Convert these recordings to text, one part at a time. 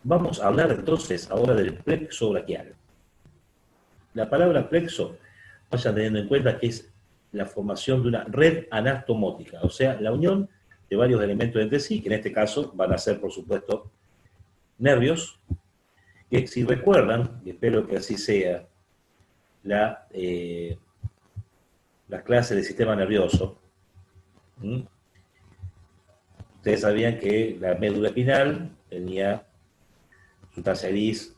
Vamos a hablar entonces ahora del plexo braquial. La palabra plexo, vayan teniendo en cuenta que es la formación de una red anastomótica, o sea, la unión de varios elementos entre sí, que en este caso van a ser, por supuesto, nervios, que si recuerdan, y espero que así sea, la clase del sistema nervioso, ustedes sabían que la médula espinal tenía su taza gris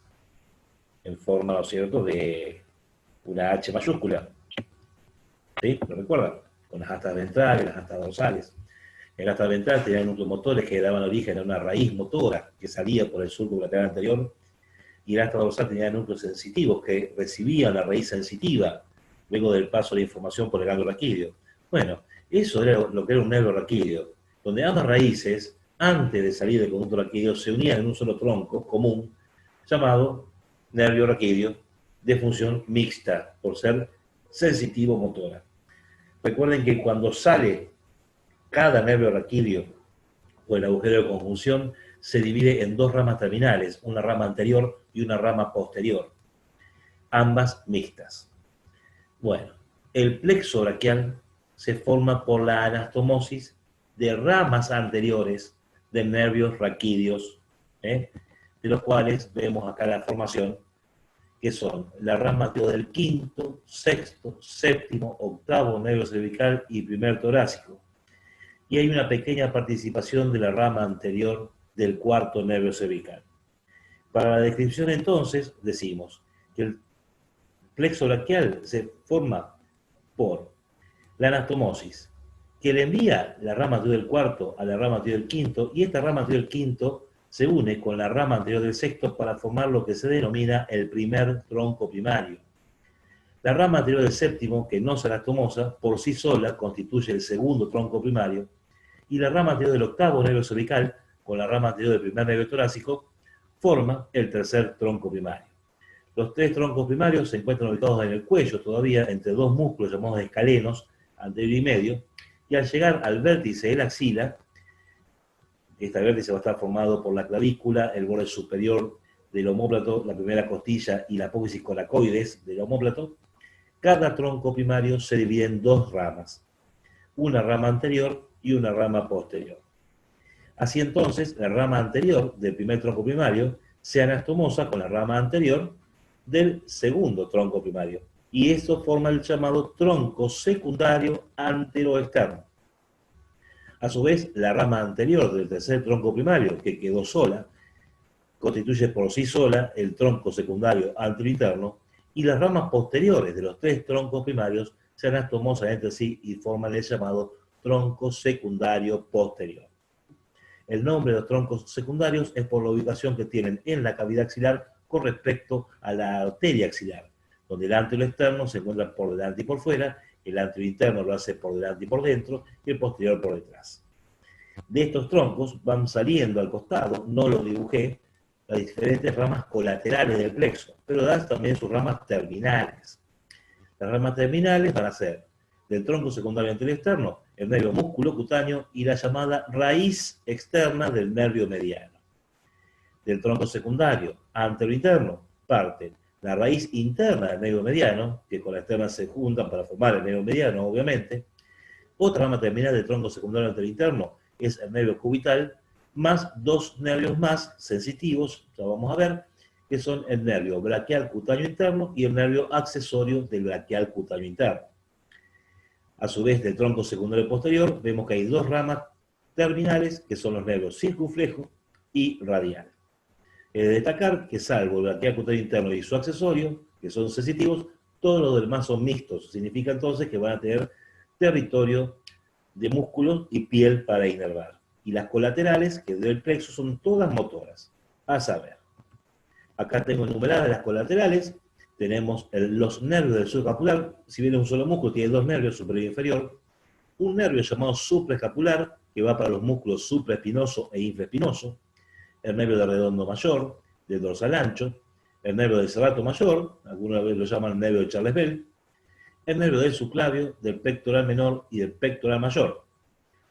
en forma, ¿no es cierto?, de una H mayúscula. ¿Sí? ¿Lo recuerdan? Con las astas ventrales, las astas dorsales. En la asta ventral tenían núcleos motores que daban origen a una raíz motora que salía por el surco lateral anterior, y el asta dorsal tenía núcleos sensitivos que recibían la raíz sensitiva luego del paso de la información por el ganglio raquídeo. Bueno, eso era lo que era un nervio raquídeo, donde ambas raíces, antes de salir del conducto raquídeo, se unían en un solo tronco común llamado nervio raquídeo de función mixta, por ser sensitivo-motora. Recuerden que cuando sale cada nervio raquídeo o el agujero de conjunción se divide en dos ramas terminales, una rama anterior y una rama posterior, ambas mixtas. Bueno, el plexo braquial se forma por la anastomosis de ramas anteriores de nervios raquídeos, de los cuales vemos acá la formación, que son la rama anterior del quinto, sexto, séptimo, octavo nervio cervical y primer torácico. Y hay una pequeña participación de la rama anterior del cuarto nervio cervical. Para la descripción entonces decimos que el plexo braquial se forma por la anastomosis, que le envía la rama anterior del cuarto a la rama anterior del quinto, y esta rama anterior del quinto se une con la rama anterior del sexto para formar lo que se denomina el primer tronco primario. La rama anterior del séptimo, que no se anastomosa, por sí sola constituye el segundo tronco primario, y la rama anterior del octavo nervio cervical, con la rama anterior del primer nervio torácico, forma el tercer tronco primario. Los tres troncos primarios se encuentran ubicados en el cuello todavía, entre dos músculos llamados escalenos, anterior y medio, y al llegar al vértice de la axila, este vértice va a estar formado por la clavícula, el borde superior del omóplato, la primera costilla y la apófisis coracoides del omóplato. Cada tronco primario se divide en dos ramas, una rama anterior y una rama posterior. Así entonces, la rama anterior del primer tronco primario se anastomosa con la rama anterior del segundo tronco primario, y esto forma el llamado tronco secundario anteroexterno. A su vez, la rama anterior del tercer tronco primario, que quedó sola, constituye por sí sola el tronco secundario anterointerno, y las ramas posteriores de los tres troncos primarios se anastomosan entre sí y forman el llamado tronco secundario posterior. El nombre de los troncos secundarios es por la ubicación que tienen en la cavidad axilar con respecto a la arteria axilar, donde el anterior externo se encuentra por delante y por fuera, el anterior interno lo hace por delante y por dentro, y el posterior por detrás. De estos troncos van saliendo al costado, no lo dibujé, las diferentes ramas colaterales del plexo, pero dan también sus ramas terminales. Las ramas terminales van a ser del tronco secundario anterior externo, el nervio musculocutáneo y la llamada raíz externa del nervio mediano. Del tronco secundario anterointerno parte la raíz interna del nervio mediano, que con la externa se juntan para formar el nervio mediano, obviamente. Otra rama terminal del tronco secundario anterointerno es el nervio cubital, más dos nervios más sensitivos, ya vamos a ver, que son el nervio braquial cutáneo interno y el nervio accesorio del braquial cutáneo interno. A su vez, del tronco secundario posterior, vemos que hay dos ramas terminales, que son los nervios circunflejo y radial. He de destacar que salvo el braquial cutáneo interno y su accesorio, que son sensitivos, todos los demás son mixtos. Significa entonces que van a tener territorio de músculos y piel para inervar. Y las colaterales, que del plexo, son todas motoras. A saber, acá tengo enumeradas las colaterales. Tenemos los nervios del subescapular. Si bien es un solo músculo, tiene dos nervios, superior e inferior. Un nervio llamado supraescapular, que va para los músculos supraespinoso e infraespinoso. El nervio del redondo mayor, del dorsal ancho. El nervio del serrato mayor, alguna vez lo llaman nervio de Charles Bell. El nervio del subclavio, del pectoral menor y del pectoral mayor.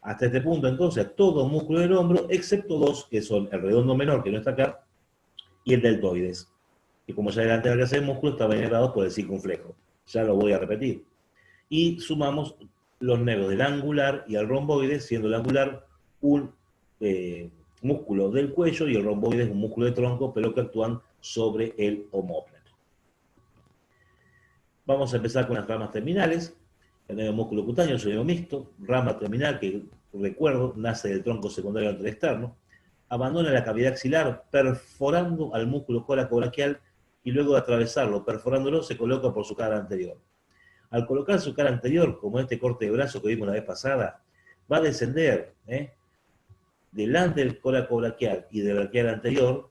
Hasta este punto, entonces, todo músculo del hombro, excepto dos, que son el redondo menor, que no está acá, y el deltoides, que como ya adelante la clase de músculo estaba inervado por el circunflejo. Ya lo voy a repetir. Y sumamos los nervios del angular y el romboide, siendo el angular un músculo del cuello y el romboide es un músculo de tronco, pero que actúan sobre el omóplato. Vamos a empezar con las ramas terminales. El nervio músculo cutáneo es un nervio mixto, rama terminal que, recuerdo, nace del tronco secundario anteroexterno, abandona la cavidad axilar perforando al músculo coracobraquial y luego de atravesarlo, perforándolo, se coloca por su cara anterior. Al colocar su cara anterior, como este corte de brazo que vimos la vez pasada, va a descender delante del coracobraquial y del braquial anterior,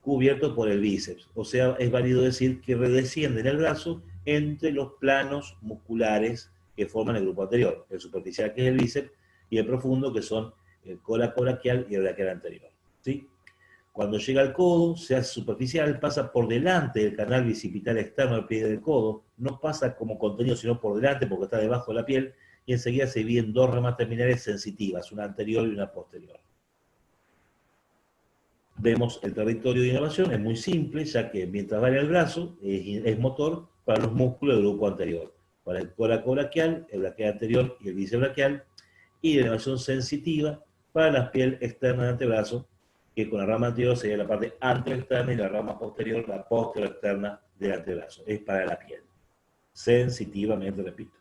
cubierto por el bíceps. O sea, es válido decir que redesciende en el brazo entre los planos musculares que forman el grupo anterior. El superficial, que es el bíceps, y el profundo, que son el coracobraquial y el braquial anterior. ¿Sí? Cuando llega al codo, se hace superficial, pasa por delante del canal bicipital externo del pliegue del codo, no pasa como contenido, sino por delante porque está debajo de la piel, y enseguida se divide en dos ramas terminales sensitivas, una anterior y una posterior. Vemos el territorio de inervación, es muy simple, ya que mientras varía el brazo, es motor para los músculos del grupo anterior, para el coracobraquial, el braquial anterior y el bíceps braquial, y de inervación sensitiva para la piel externa del antebrazo, que con la rama anterior sería la parte anteroexterna y la rama posterior, la posteroexterna del antebrazo. Es para la piel. Sensitivamente, repito.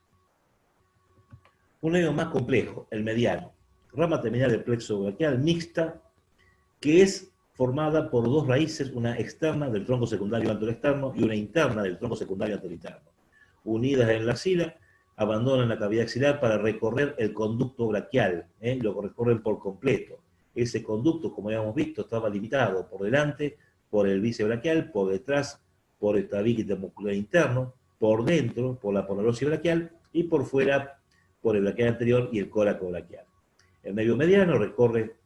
Un nervio más complejo, el mediano. Rama terminal del plexo braquial mixta, que es formada por dos raíces, una externa del tronco secundario anteroexterno y una interna del tronco secundario anterointerno. Unidas en la axila, abandonan la cavidad axilar para recorrer el conducto braquial, lo recorren por completo. Ese conducto, como habíamos visto, estaba limitado por delante por el bíceps braquial, por detrás por el tabique intermuscular interno, por dentro por la ponerosis braquial y por fuera por el braquial anterior y el coracobraquial. El nervio mediano recorre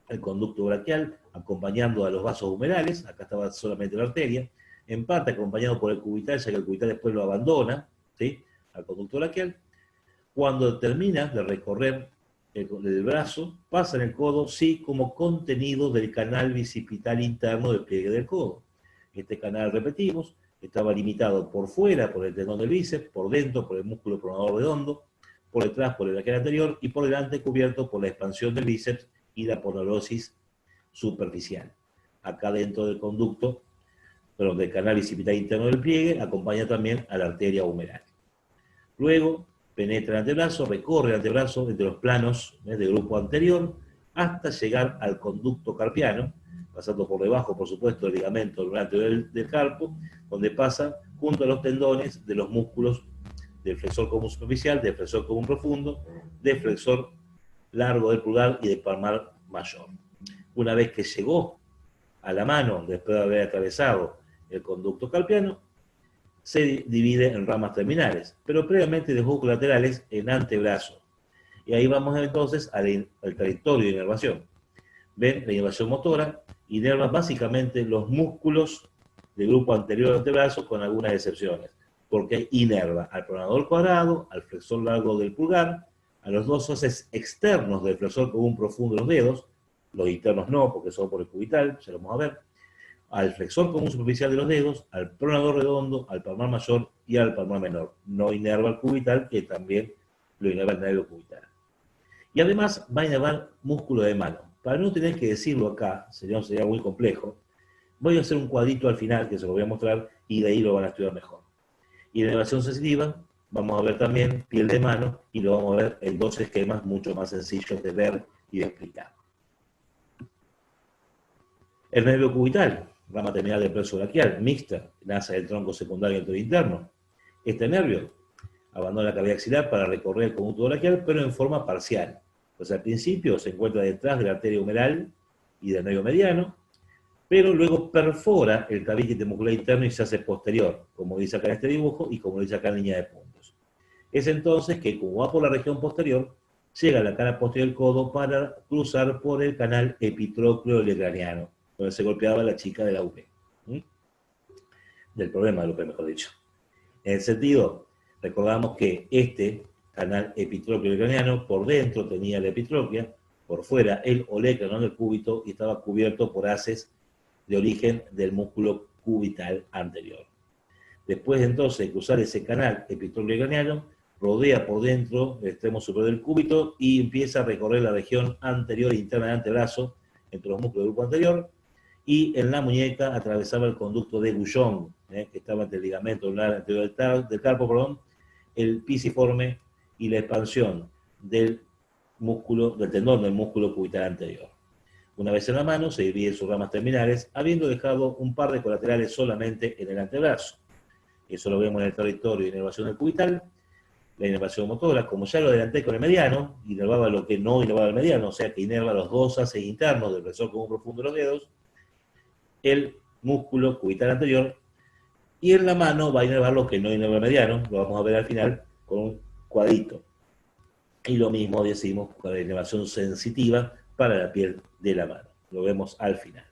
el conducto braquial acompañando a los vasos humerales, acá estaba solamente la arteria, en parte acompañado por el cubital, ya que el cubital después lo abandona, ¿sí?, al conducto braquial. Cuando termina de recorrer el brazo, pasa en el codo, sí, como contenido del canal bicipital interno del pliegue del codo. Este canal, repetimos, estaba limitado por fuera por el tendón del bíceps, por dentro por el músculo pronador redondo, por detrás por el braquial anterior y por delante cubierto por la expansión del bíceps y la ponerosis superficial. Acá dentro del conducto, pero del canal bicipital interno del pliegue, acompaña también a la arteria humeral. Luego penetra el antebrazo, recorre el antebrazo entre los planos del grupo anterior hasta llegar al conducto carpiano, pasando por debajo, por supuesto, del ligamento anterior del carpo, donde pasa junto a los tendones de los músculos del flexor común superficial, del flexor común profundo, del flexor largo del pulgar y del palmar mayor. Una vez que llegó a la mano, después de haber atravesado el conducto carpiano, se divide en ramas terminales, pero previamente dejó colaterales en antebrazo. Y ahí vamos entonces al territorio de inervación. Ven, la inervación motora inerva básicamente los músculos del grupo anterior del antebrazo, con algunas excepciones, porque inerva al pronador cuadrado, al flexor largo del pulgar, a los dos haces externos del flexor común profundo de los dedos, los internos no, porque son por el cubital, ya lo vamos a ver, al flexor común superficial de los dedos, al pronador redondo, al palmar mayor y al palmar menor. No inerva el cubital, que también lo inerva el nervio cubital. Y además va a inervar músculo de mano. Para no tener que decirlo acá, sería muy complejo, voy a hacer un cuadrito al final que se lo voy a mostrar y de ahí lo van a estudiar mejor. Y de inervación sensitiva, vamos a ver también piel de mano y lo vamos a ver en dos esquemas mucho más sencillos de ver y de explicar. El nervio cubital, rama terminal del plexo braquial, mixta, nace del tronco secundario anterointerno. Este nervio abandona la cavidad axilar para recorrer el conducto braquial, pero en forma parcial. Pues al principio se encuentra detrás de la arteria humeral y del nervio mediano, pero luego perfora el tabique intermuscular interno y se hace posterior, como dice acá en este dibujo y como dice acá en línea de puntos. Es entonces que, como va por la región posterior, llega a la cara posterior del codo para cruzar por el canal epitrócleo-lecraniano, donde se golpeaba la chica de la UP. Del problema de la UP, mejor dicho. En el sentido, recordamos que este canal epitrócleo-lecraniano por dentro tenía la epitróclea, por fuera el olecranon del cúbito y estaba cubierto por haces de origen del músculo cubital anterior. Después entonces de cruzar ese canal epiteliocraniano, rodea por dentro el extremo superior del cúbito y empieza a recorrer la región anterior e interna del antebrazo, entre los músculos del grupo anterior, y en la muñeca atravesaba el conducto de Goujon, que estaba entre el ligamento anterior del carpo, perdón, el pisiforme y la expansión del músculo, del tendón del músculo cubital anterior. Una vez en la mano, se divide sus ramas terminales, habiendo dejado un par de colaterales solamente en el antebrazo. Eso lo vemos en el territorio de inervación del cubital. La inervación motora, como ya lo adelanté con el mediano, inervaba lo que no inervaba el mediano, o sea que inerva los dos haces internos del flexor común profundo de los dedos, el músculo cubital anterior, y en la mano va a inervar lo que no inerva el mediano, lo vamos a ver al final con un cuadrito. Y lo mismo decimos con la inervación sensitiva para la piel de la mano. Lo vemos al final.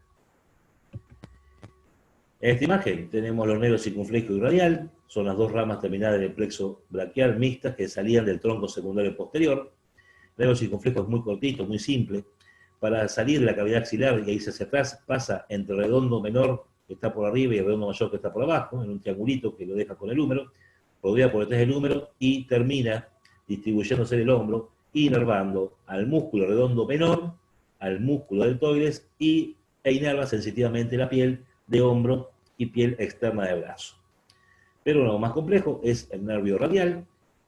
En esta imagen tenemos los nervios circunflejo y radial, son las dos ramas terminales del plexo braquial mixtas que salían del tronco secundario posterior. El nervio circunflejo es muy cortito, muy simple. Para salir de la cavidad axilar y irse hacia atrás, pasa entre el redondo menor que está por arriba y el redondo mayor que está por abajo, en un triangulito que lo deja con el húmero, rodea por detrás del húmero y termina distribuyéndose en el hombro, inervando al músculo redondo menor, al músculo deltoides e inerva sensitivamente la piel de hombro y piel externa del brazo. Pero lo más complejo es el nervio radial,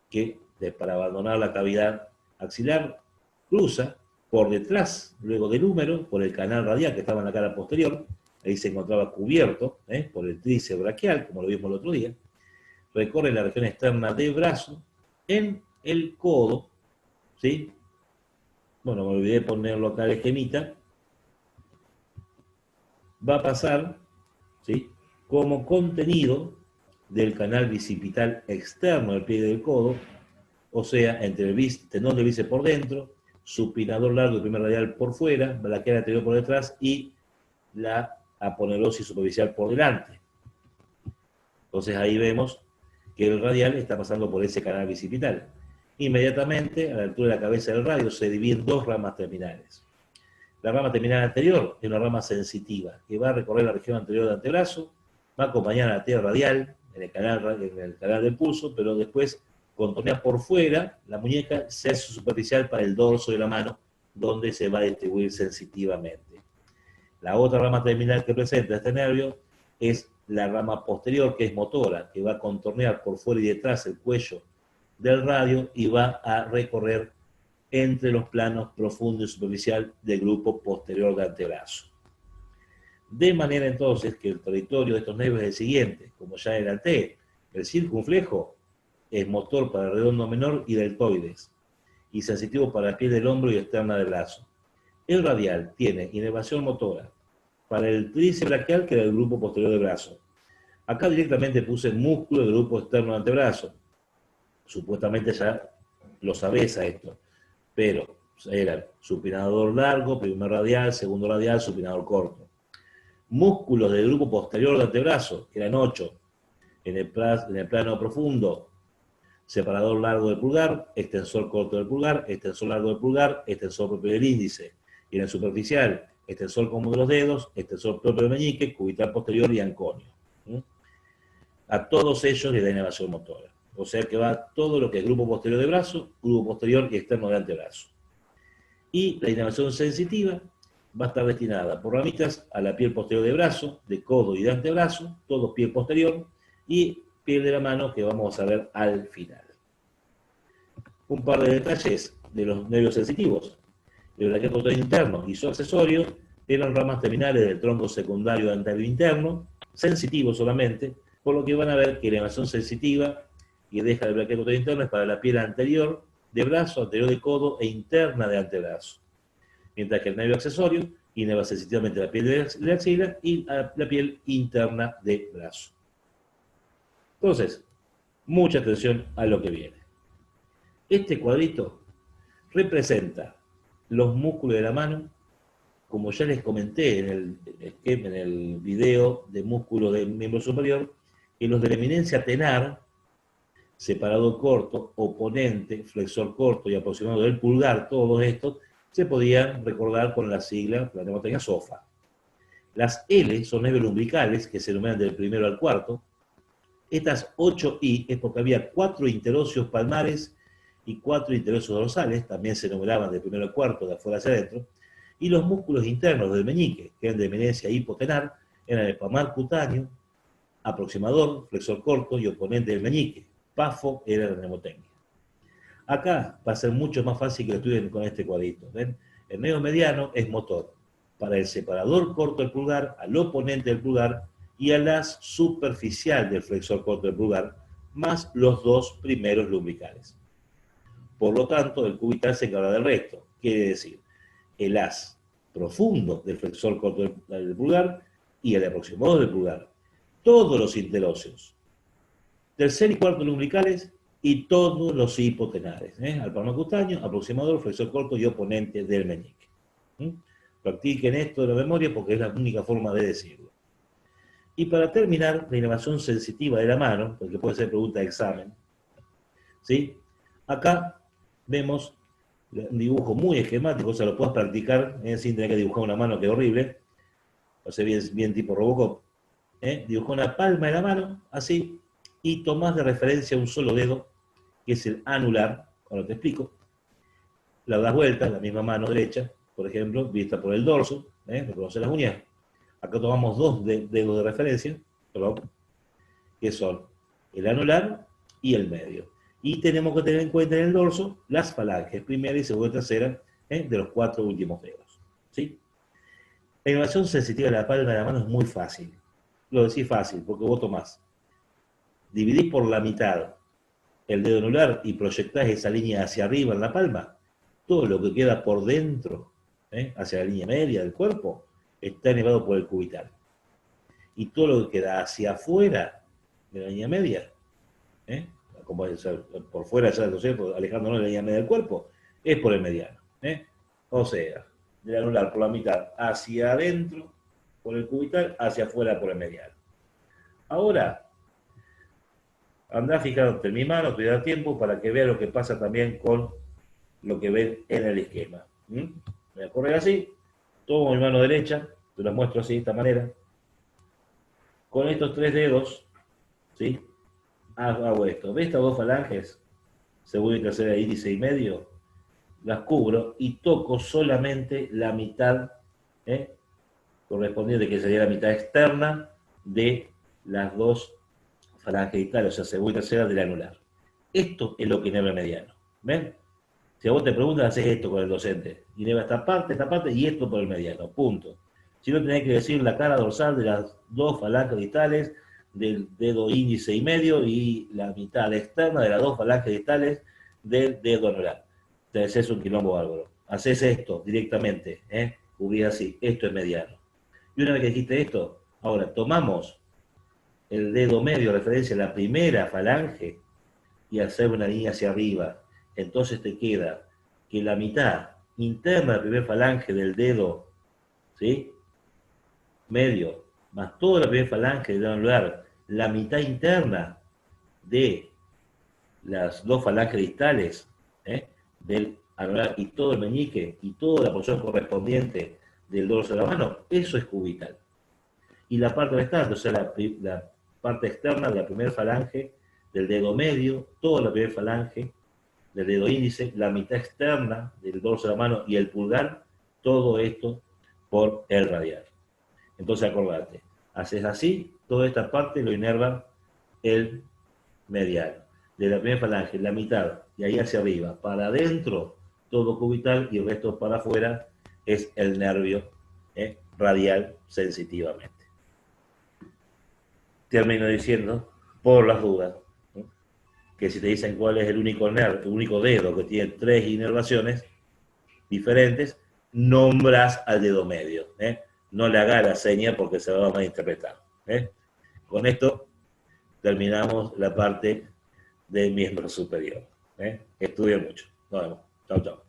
que para abandonar la cavidad axilar cruza por detrás, luego del húmero, por el canal radial que estaba en la cara posterior, ahí se encontraba cubierto por el tríceps braquial, como lo vimos el otro día, recorre la región externa del brazo, en el codo, ¿sí? Bueno, me olvidé ponerlo acá el esquemita, va a pasar, ¿sí?, como contenido del canal bicipital externo del pliegue del codo, o sea, entre el tendón del bíceps por dentro, supinador largo del primer radial por fuera, braquial anterior por detrás y la aponeurosis superficial por delante. Entonces ahí vemos que el radial está pasando por ese canal bicipital. Inmediatamente, a la altura de la cabeza del radio, se dividen dos ramas terminales. La rama terminal anterior es una rama sensitiva, que va a recorrer la región anterior del antebrazo, va a acompañar a la arteria radial en el canal del pulso, pero después contornea por fuera la muñeca, sexo superficial para el dorso de la mano, donde se va a distribuir sensitivamente. La otra rama terminal que presenta este nervio es la rama posterior, que es motora, que va a contornear por fuera y detrás el cuello del radio y va a recorrer entre los planos profundo y superficial del grupo posterior de antebrazo. De manera entonces que el territorio de estos nervios es el siguiente, como ya adelanté, el circunflejo es motor para el redondo menor y deltoides, y sensitivo para la piel del hombro y externa del brazo. El radial tiene inervación motora para el tríceps braquial, que era el grupo posterior del brazo. Acá directamente puse músculo del grupo externo del antebrazo. Supuestamente ya lo sabés a esto, pero era supinador largo, primer radial, segundo radial, supinador corto. Músculos del grupo posterior del antebrazo, que eran 8, en el plano profundo, separador largo del pulgar, extensor corto del pulgar, extensor largo del pulgar, extensor propio del índice. Y en el superficial, extensor común de los dedos, extensor propio del meñique, cubital posterior y anconio. A todos ellos le da inervación motora. O sea que va todo lo que es grupo posterior de brazo, grupo posterior y externo de antebrazo. Y la inervación sensitiva va a estar destinada por ramitas a la piel posterior de brazo, de codo y de antebrazo, todo piel posterior, y piel de la mano, que vamos a ver al final. Un par de detalles de los nervios sensitivos. El braquial posterior interno y su accesorio eran ramas terminales del tronco secundario anterior interno, sensitivo solamente, por lo que van a ver que la inervación sensitiva que deja el braquial posterior interno es para la piel anterior de brazo, anterior de codo e interna de antebrazo. Mientras que el nervio accesorio inerva sensitivamente la piel de axila y la piel interna de brazo. Entonces, mucha atención a lo que viene. Este cuadrito representa los músculos de la mano, como ya les comenté en el video de músculo del miembro superior, que los de la eminencia tenar, separador corto, oponente, flexor corto y aproximado del pulgar, todos estos se podían recordar con la sigla, la mnemotécnica SOFA. Las L son nervios lumbricales, que se enumeran del primero al cuarto. Estas 8I es porque había 4 interóseos palmares y 4 interóseos dorsales, también se enumeraban del primero al cuarto, de afuera hacia adentro. Y los músculos internos del meñique, que eran de eminencia hipotenar, eran el palmar cutáneo, aproximador, flexor corto y oponente del meñique. Pafo era la mnemotecnia. Acá va a ser mucho más fácil que lo estudien con este cuadrito. ¿Ven? El nervio mediano es motor para el separador corto del pulgar, al oponente del pulgar y al as superficial del flexor corto del pulgar, más los dos primeros lumbricales. Por lo tanto, el cubital se encarga del resto. Quiere decir, el as profundo del flexor corto del pulgar y el aproximador del pulgar. Todos los interóseos, tercer y cuarto lumbricales y todos los hipotenares. Al palmar cutáneo, aproximador, flexor corto y oponente del meñique. Practiquen esto de la memoria porque es la única forma de decirlo. Y para terminar, la inervación sensitiva de la mano, porque puede ser pregunta de examen, ¿sí? Acá vemos un dibujo muy esquemático, o sea, lo puedes practicar sin tener que dibujar una mano, que es horrible. O sea, bien tipo Robocop. Dibujá una palma de la mano, así, y tomás de referencia un solo dedo, que es el anular, ahora te explico. La das vuelta, la misma mano derecha, por ejemplo, vista por el dorso, reconoce las uñas. Acá tomamos dos dedos de referencia, que son el anular y el medio. Y tenemos que tener en cuenta en el dorso las falanges, primera y segunda y tercera, de los 4 últimos dedos. ¿Sí? La inervación sensitiva de la palma de la mano es muy fácil. Lo decís fácil, porque vos tomás, dividís por la mitad el dedo anular y proyectás esa línea hacia arriba en la palma. Todo lo que queda por dentro, hacia la línea media del cuerpo, está elevado por el cubital. Y todo lo que queda hacia afuera de la línea media, como es, por fuera, ya no sé, alejándonos de la línea media del cuerpo, es por el mediano. O sea, del anular por la mitad hacia adentro por el cubital, hacia afuera por el mediano. Ahora, andá fijándote en mi mano, te da tiempo para que veas lo que pasa también con lo que ven en el esquema. Me voy a correr así, tomo mi mano derecha, te lo muestro así, de esta manera. Con estos 3 dedos, ¿sí? Hago esto. ¿Ves estas 2 falanges? Segunda y tercera, índice y medio. Las cubro y toco solamente la mitad, correspondiente, que sería la mitad externa de las 2 falanges distales, o sea, segunda y tercera del anular. Esto es lo que inerva el mediano. ¿Ven? Si a vos te preguntas, haces esto con el docente. Inerva esta parte y esto por el mediano. Punto. Si no, tenés que decir la cara dorsal de las 2 falanges distales, del dedo índice y medio, y la mitad externa de las 2 falanges distales del dedo anular. Te haces un quilombo bárbaro. Haces esto directamente, cubrís así, esto es mediano. Y una vez que dijiste esto, ahora tomamos el dedo medio, referencia a la primera falange, y hacer una línea hacia arriba. Entonces te queda que la mitad interna de la primera falange del dedo, ¿sí? Medio, más toda la primera falange del dedo anular, la mitad interna de las 2 falanges distales, del anular y todo el meñique y toda la porción correspondiente del dorso de la mano, eso es cubital. Y la parte restante, o sea, la parte externa de la primera falange del dedo medio, toda la primera falange del dedo índice, la mitad externa del dorso de la mano y el pulgar, todo esto por el radial. Entonces acordate, haces así, toda esta parte lo inerva el mediano. De la primera falange, la mitad, y ahí hacia arriba, para adentro, todo cubital, y el resto para afuera es el nervio radial sensitivamente. Termino diciendo, por las dudas, que si te dicen cuál es el único dedo que tiene 3 inervaciones diferentes, nombras al dedo medio. No le hagas la seña porque se va a malinterpretar. Con esto terminamos la parte del miembro superior. Estudien mucho. Nos vemos. Chao, chao.